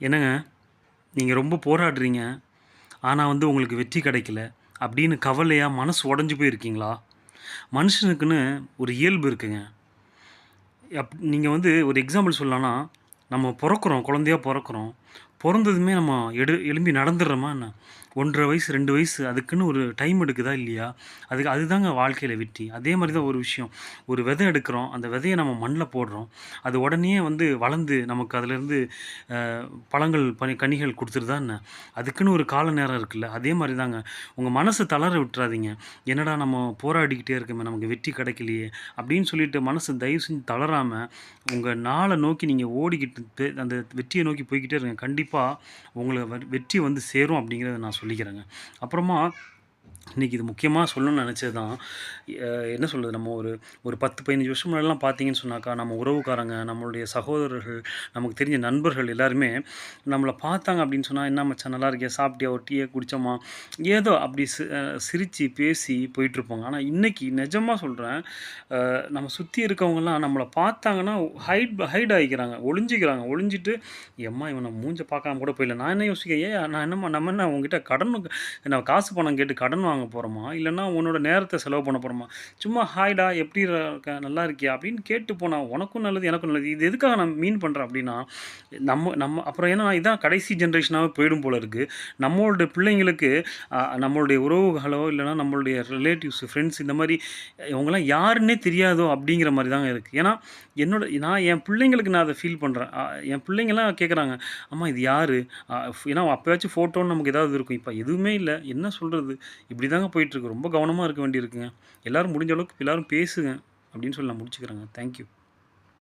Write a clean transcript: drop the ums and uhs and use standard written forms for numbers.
என்னங்க, நீங்க ரொம்ப போராடுறீங்க. ஆனா உங்களுக்கு வெற்றி கிடைக்கல. அப்படின்னு கவலையா மனசு உடைஞ்சு போயிருக்கீங்களா? மனுஷனுக்குன்னு ஒரு இயல்பு இருக்குங்க. நீங்க ஒரு எக்ஸாம்பிள் சொல்லலாம்னா, நம்ம பொறக்குறோம், குழந்தையா பொறக்குறோம். பொறந்ததுமே நம்ம எழும்பி நடந்துடுறோமா என்ன? 1 1/2 வயசு, 2 வயசு அதுக்குன்னு ஒரு டைம் எடுக்குதா இல்லையா? அதுதாங்க வாழ்க்கையில வெற்றி. அதே மாரி தான் ஒரு விஷயம். ஒரு விதை எடுக்கிறோம். அந்த விதைய நம்ம மண்ல போடுறோம். அது உடனேயே வளர்ந்து நமக்கு அதிலேருந்து பழங்கள், கனிகள் குடுத்துருதா என்ன? அதுக்குன்னு ஒரு கால நேரம் இருக்குல்ல. அதே மாரி தாங்க. உங்க மனச தளர விட்டுறாதீங்க. என்னடா நம்ம போராடிக்கிட்டே இருக்கோமே, நமக்கு வெற்றி கிடைக்கலையே! அப்படின்னு சொல்லிட்டு மனசு தயவு செஞ்சு தளராம, உங்க நாள நோக்கி நீங்க ஓடிக்கிட்டு அந்த வெற்றிய நோக்கி போய்க்கிட்டே இருங்க. கண்டிப்பா உங்கள வெற்றி சேரும் அப்படிங்கிறத நான் சொல்லிக்கிறேங்க. அப்புறமா இன்னைக்கு இது முக்கியமா சொல்லணும்னு நெனச்சது தான். என்ன சொல்றது? நம்ம ஒரு ஒரு 10, 15 வருஷம் முன்னாடிலாம் பார்த்தீங்கன்னு சொன்னாக்கா, நம்ம உறவுக்காரங்க, நம்மளுடைய சகோதரர்கள், நமக்கு தெரிஞ்ச நண்பர்கள் எல்லாருமே நம்மள பார்த்தாங்க அப்படின்னு சொன்னா, "என்ன மச்சான் நல்லா இருக்கியா? சாப்பிட்டியா? ஒரு டீய குடிச்சோமா?" ஏதோ அப்படி சிரிச்சு, பேசி போயிட்டுருப்போங்க. ஆனா இன்னைக்கு நிஜமா சொல்றேன், நம்ம சுத்தி இருக்கவங்கலாம் நம்மள பார்த்தாங்கன்னா, ஹைட் ஆயிக்கிறாங்க. ஒளிஞ்சுக்கிறாங்க. ஒளிஞ்சிட்டு, "எம்மா இவன் நம்ம மூஞ்ச பார்க்காம கூட போயிடலாம்." நான் என்ன யோசிக்கிறேன், "ஏன் நான் என்னம்மா நம்ம என்ன உன்கிட்ட நான் காசு பணம் கேட்டு கடன் வாங்க போறோமா? இல்லன்னா உன்னோட நேரத்த செலவு பண்ண போறோமா? சும்மா ஹாய்டா எப்படி இருக்க? நல்லா இருக்கியா?" அப்படின்னு கேட்டு போனா உனக்கும் நல்லது, எனக்கும் நல்லது. இது எதுக்காக நான் மீன் பண்றேன் அப்படின்னா, நம்ம நம்ம அப்புறம் ஏன்னா இதான் கடைசி ஜெனரேஷனாவே போயிடும் போல இருக்கு. நம்மளோட பிள்ளைங்களுக்கு நம்மளுடைய உறவுகளோ, இல்லன்னா நம்மளுடைய ரிலேட்டிவ்ஸ், ஃப்ரெண்ட்ஸ் இந்த மாரி இவங்கலாம் யாருன்னே தெரியாதோ அப்படிங்கிற மாரி தாங்க இருக்கு. ஏன்னா, நான் என் பிள்ளைங்களுக்கு நான் அத ஃபீல் பண்றேன். என் பிள்ளைங்கலாம் கேட்குறாங்க, "அம்மா இது யாரு?" ஏன்னா அப்பயாச்சும் ஃபோட்டோன்னு நமக்கு ஏதாவது இருக்கும். இப்ப எதுவுமே இல்ல. என்ன சொல்றது? இப்படி தாங்க போயிட்டுருக்கு. ரொம்ப கவனமா இருக்க வேண்டியிருக்குங்க. எல்லாரும் முடிஞ்ச அளவுக்கு எல்லாரும் பேசுங்க. அப்படின்னு சொல்லி நான் முடிச்சுக்கிறேங்க. Thank you.